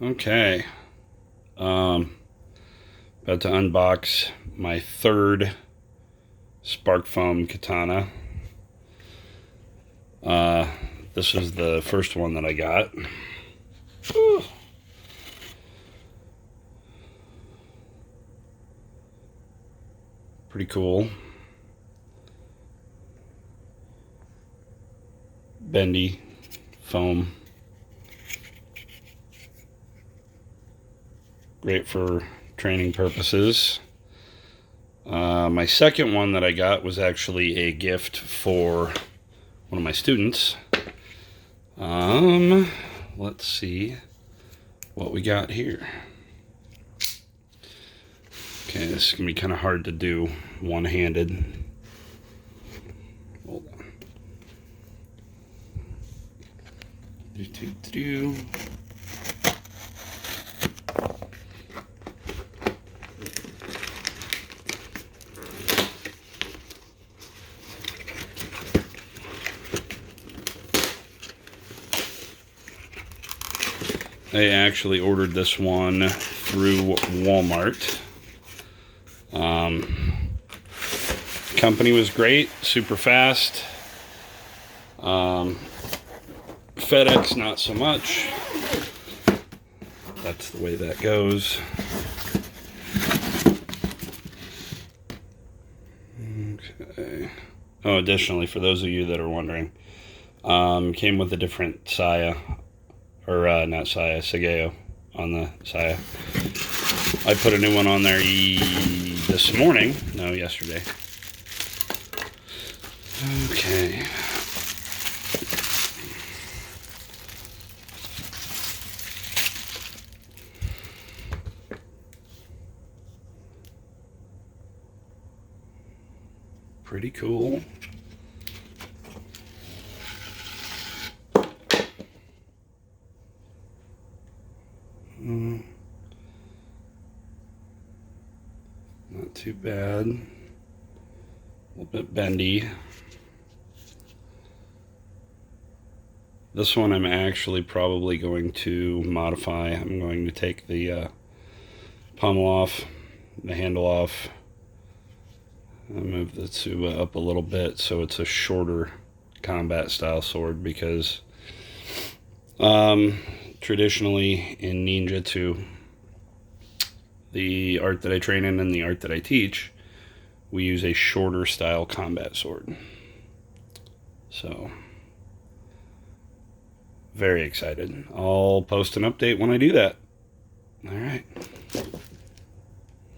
Okay. About to unbox my third Sparkfoam Katana. This is the first one that I got. Whew. Pretty cool. Bendy foam. Great for training purposes. My second one that I got was actually a gift for one of my students. Let's see what we got here. Okay, this is gonna be kind of hard to do one-handed. Hold on. I actually ordered this one through Walmart. Company was great, super fast. FedEx, not so much. That's the way that goes. Okay. Oh, additionally, for those of you that are wondering, came with a different saya. Or not saya, Sageo on the saya. I put a new one on there this morning. No, yesterday. Okay. Pretty cool. Not too bad. A little bit bendy. This one I'm actually probably going to modify. I'm going to take the pommel off, the handle off. I'll move the tsuba up a little bit so it's a shorter combat style sword, because traditionally in ninjutsu, the art that I train in and the art that I teach, we use a shorter style combat sword. So, very excited. I'll post an update when I do that. All right.